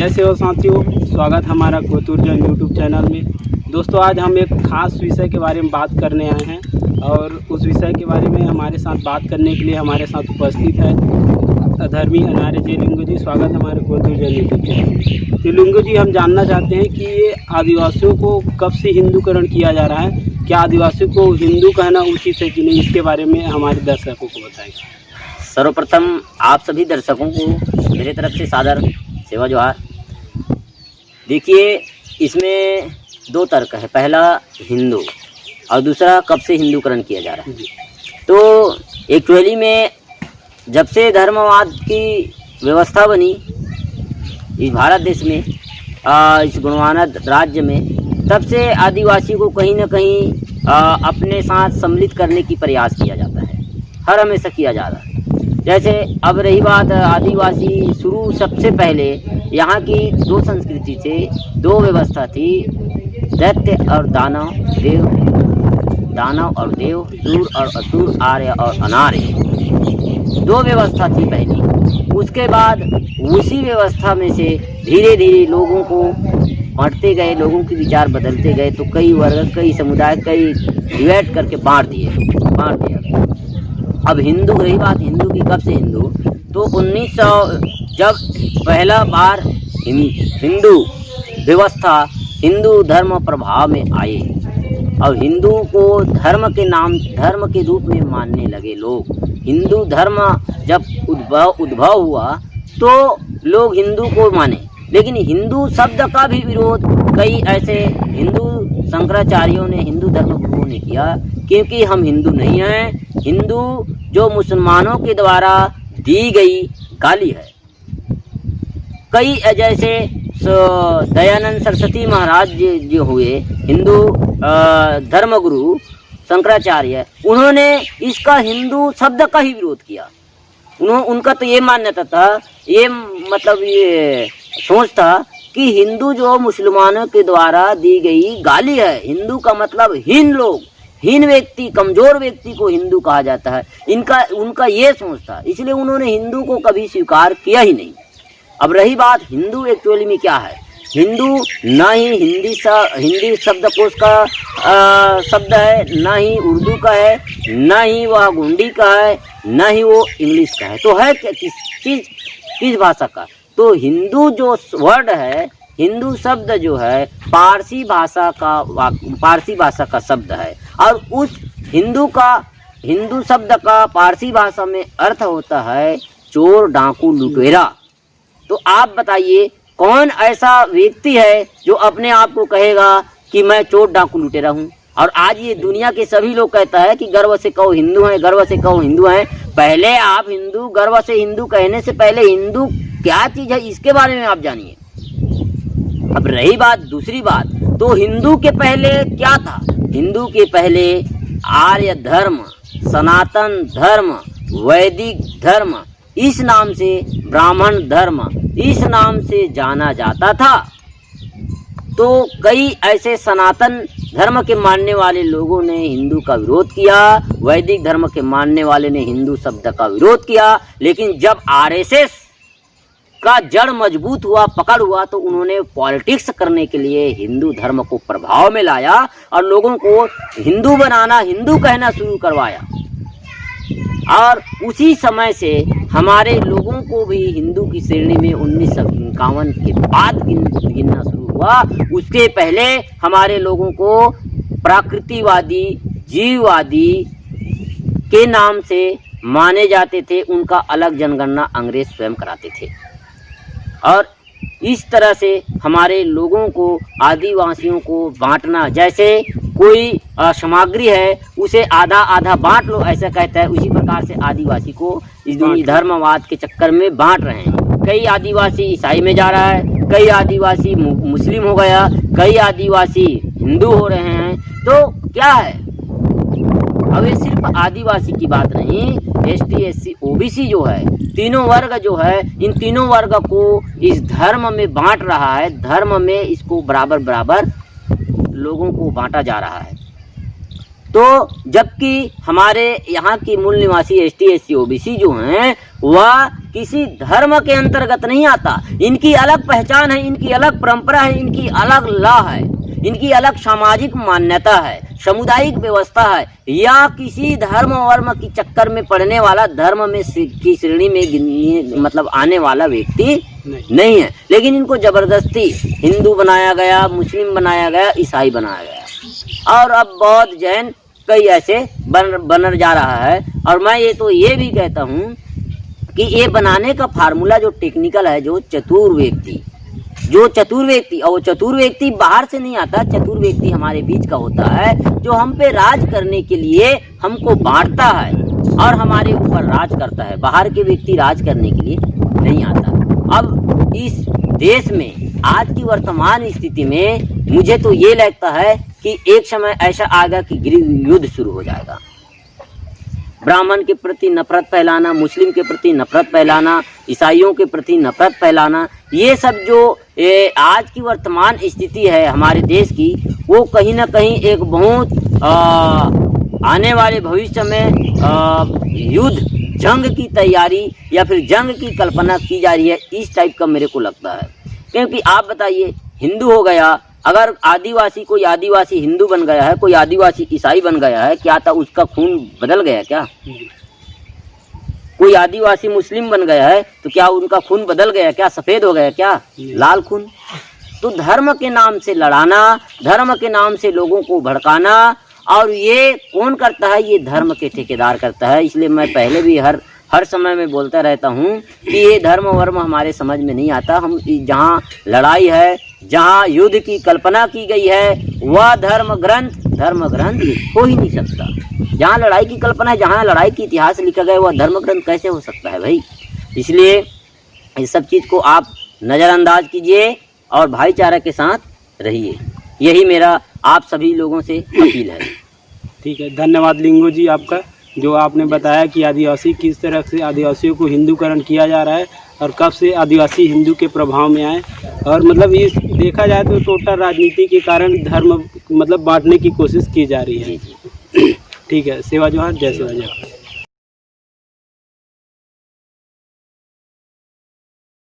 कैसे हो साथियों, स्वागत हमारा कोतुर जैन यूट्यूब चैनल में। दोस्तों, आज हम एक खास विषय के बारे में बात करने आए हैं और उस विषय के बारे में हमारे साथ बात करने के लिए हमारे साथ उपस्थित है अधर्मी अनार्य जी लिंगू जी। स्वागत हमारे कोतुर जैन यूट्यूब चैनल में। तो लिंगू जी, हम जानना चाहते हैं कि ये आदिवासियों को कब से हिंदूकरण किया जा रहा है, क्या आदिवासियों को हिंदू कहना उचित है कि नहीं, इसके बारे में हमारे दर्शकों को बताएंगे। सर्वप्रथम आप सभी दर्शकों को मेरे तरफ से सादर सेवा जोहार। देखिए, इसमें दो तर्क है, पहला हिंदू और दूसरा कब से हिंदूकरण किया जा रहा है। तो एक्चुअली में जब से धर्मवाद की व्यवस्था बनी इस भारत देश में, इस गुणवानद राज्य में, तब से आदिवासी को कहीं ना कहीं अपने साथ सम्मिलित करने की प्रयास किया जाता है, हर हमेशा किया जा रहा है। जैसे अब रही बात आदिवासी, शुरू सबसे पहले यहाँ की दो संस्कृति थी, दो व्यवस्था थी, दैत्य और दानव, दानव और देव, सूर और असुर, आर्य और अनार्य, दो व्यवस्था थी पहली। उसके बाद उसी व्यवस्था में से धीरे धीरे लोगों को बांटते गए, लोगों के विचार बदलते गए, तो कई वर्ग, कई समुदाय, कई डिवाइड करके बांट दिया। अब हिंदू, रही बात हिंदू की, कब से हिंदू, तो 1900 जब पहला बार हिंदू व्यवस्था, हिंदू धर्म प्रभाव में आए और हिंदू को धर्म के नाम, धर्म के रूप में मानने लगे लोग। हिंदू धर्म जब उद्भव हुआ तो लोग हिंदू को माने, लेकिन हिंदू शब्द का भी विरोध कई ऐसे हिंदू शंकराचार्यों ने, हिंदू धर्म गुरुओं ने किया, क्योंकि हम हिंदू नहीं हैं। हिंदू जो मुसलमानों के द्वारा दी गई गाली है। कई जैसे दयानंद सरस्वती महाराज जो हुए हिंदू धर्मगुरु शंकराचार्य, उन्होंने इसका हिंदू शब्द का ही विरोध किया। उनका तो ये मान्यता था, ये मतलब ये सोच था कि हिंदू जो मुसलमानों के द्वारा दी गई गाली है। हिंदू का मतलब हीन लोग, हीन व्यक्ति, कमजोर व्यक्ति को हिंदू कहा जाता है। उनका ये सोच था, इसलिए उन्होंने हिंदू को कभी स्वीकार किया ही नहीं। अब रही बात हिंदू एक्चुअली में क्या है, हिंदू ना ही हिंदी शब्दकोश का शब्द है, ना ही उर्दू का है, ना ही वह गोंडी का है, ना ही वो इंग्लिश का है। तो है क्या, किस भाषा का? तो हिंदू जो वर्ड है, हिंदू शब्द जो है पारसी भाषा का शब्द है, और उस हिंदू शब्द का पारसी भाषा में अर्थ होता है चोर, डाकू, लुटेरा। तो आप बताइए, कौन ऐसा व्यक्ति है जो अपने आप को कहेगा कि मैं चोर, डाकू, लुटेरा हूँ? और आज ये दुनिया के सभी लोग कहता है कि गर्व से कहो हिंदू हैं, गर्व से कहो हिंदू हैं। पहले आप हिंदू, गर्व से हिंदू कहने से पहले हिंदू क्या चीज़ है इसके बारे में आप जानिए। अब रही बात दूसरी बात, तो हिंदू के पहले क्या था? हिंदू के पहले आर्य धर्म, सनातन धर्म, वैदिक धर्म, इस नाम से ब्राह्मण धर्म, इस नाम से जाना जाता था। तो कई ऐसे सनातन धर्म के मानने वाले लोगों ने हिंदू का विरोध किया, वैदिक धर्म के मानने वाले ने हिंदू शब्द का विरोध किया। लेकिन जब आरएसएस का जड़ मजबूत हुआ, पकड़ हुआ, तो उन्होंने पॉलिटिक्स करने के लिए हिंदू धर्म को प्रभाव में लाया और लोगों को हिंदू बनाना, हिंदू कहना शुरू करवाया। और उसी समय से हमारे लोगों को भी हिंदू की श्रेणी में 1951 के बाद गिनना शुरू हुआ। उसके पहले हमारे लोगों को प्रकृतिवादी, जीववादी के नाम से माने जाते थे। उनका अलग जनगणना अंग्रेज स्वयं कराते थे। और इस तरह से हमारे लोगों को, आदिवासियों को बांटना, जैसे कोई सामग्री है उसे आधा आधा बांट लो, ऐसा कहता है, उसी प्रकार से आदिवासी को इस धर्मवाद के चक्कर में बांट रहे हैं। कई आदिवासी ईसाई में जा रहा है, कई आदिवासी मुस्लिम हो गया, कई आदिवासी हिंदू हो रहे हैं। तो क्या है, अब ये सिर्फ आदिवासी की बात नहीं, एसटी, एससी, ओबीसी जो है, तीनों वर्ग जो है, इन तीनों वर्ग को इस धर्म में बांट रहा है। धर्म में इसको बराबर बराबर लोगों को बांटा जा रहा है। तो जबकि हमारे यहाँ की मूल निवासी एसटी, एससी, ओबीसी जो हैं, वह किसी धर्म के अंतर्गत नहीं आता। इनकी अलग पहचान है, इनकी अलग परंपरा है, इनकी अलग लॉ है, इनकी अलग सामाजिक मान्यता है, सामुदायिक व्यवस्था है। या किसी धर्म वर्म की चक्कर में पड़ने वाला, धर्म में की श्रेणी में मतलब आने वाला व्यक्ति नहीं है। लेकिन इनको जबरदस्ती हिंदू बनाया गया, मुस्लिम बनाया गया, ईसाई बनाया गया, और अब बौद्ध जैन कई ऐसे बन जा रहा है। और मैं ये भी कहता हूँ कि ये बनाने का फार्मूला जो टेक्निकल है, जो चतुर व्यक्ति, और वो चतुर व्यक्ति बाहर से नहीं आता, चतुर व्यक्ति हमारे बीच का होता है, जो हम पे राज करने के लिए हमको बांटता है और हमारे ऊपर राज करता है। बाहर के व्यक्ति राज करने के लिए नहीं आता। अब इस देश में आज की वर्तमान स्थिति में मुझे तो ये लगता है कि एक समय ऐसा आएगा कि गृह युद्ध शुरू हो जाएगा। ब्राह्मण के प्रति नफरत फैलाना, मुस्लिम के प्रति नफरत फैलाना, ईसाइयों के प्रति नफरत फैलाना, ये सब जो आज की वर्तमान स्थिति है हमारे देश की, वो कहीं ना कहीं एक बहुत आने वाले भविष्य में युद्ध, जंग की तैयारी या फिर जंग की कल्पना की जा रही है, इस टाइप का मेरे को लगता है। क्योंकि आप बताइए, हिंदू हो गया, अगर कोई आदिवासी हिंदू बन गया है, कोई आदिवासी ईसाई बन गया है, क्या था उसका खून बदल गया क्या? कोई आदिवासी मुस्लिम बन गया है तो क्या उनका खून बदल गया क्या? सफेद हो गया क्या? लाल खून। तो धर्म के नाम से लड़ाना, धर्म के नाम से लोगों को भड़काना, और ये कौन करता है? ये धर्म के ठेकेदार करता है। इसलिए मैं पहले भी हर समय में बोलता रहता हूँ कि ये धर्म वर्म हमारे समझ में नहीं आता। हम जहाँ लड़ाई है, जहाँ युद्ध की कल्पना की गई है, वह धर्म ग्रंथ हो ही नहीं सकता। जहाँ लड़ाई की कल्पना है, जहाँ लड़ाई की इतिहास लिखा गया, वह धर्म ग्रंथ कैसे हो सकता है भाई? इसलिए इस सब चीज़ को आप नज़रअंदाज कीजिए और भाईचारा के साथ रहिए। यही मेरा आप सभी लोगों से अपील है। ठीक है, धन्यवाद लिंगो जी आपका, जो आपने बताया कि आदिवासी किस तरह से आदिवासियों को हिंदूकरण किया जा रहा है और कब से आदिवासी हिंदू के प्रभाव में आए। और मतलब इस देखा जाए तो टोटल राजनीति के कारण धर्म मतलब बांटने की कोशिश की जा रही है। ठीक है, सेवा जोहार, जय सेवा जोहार।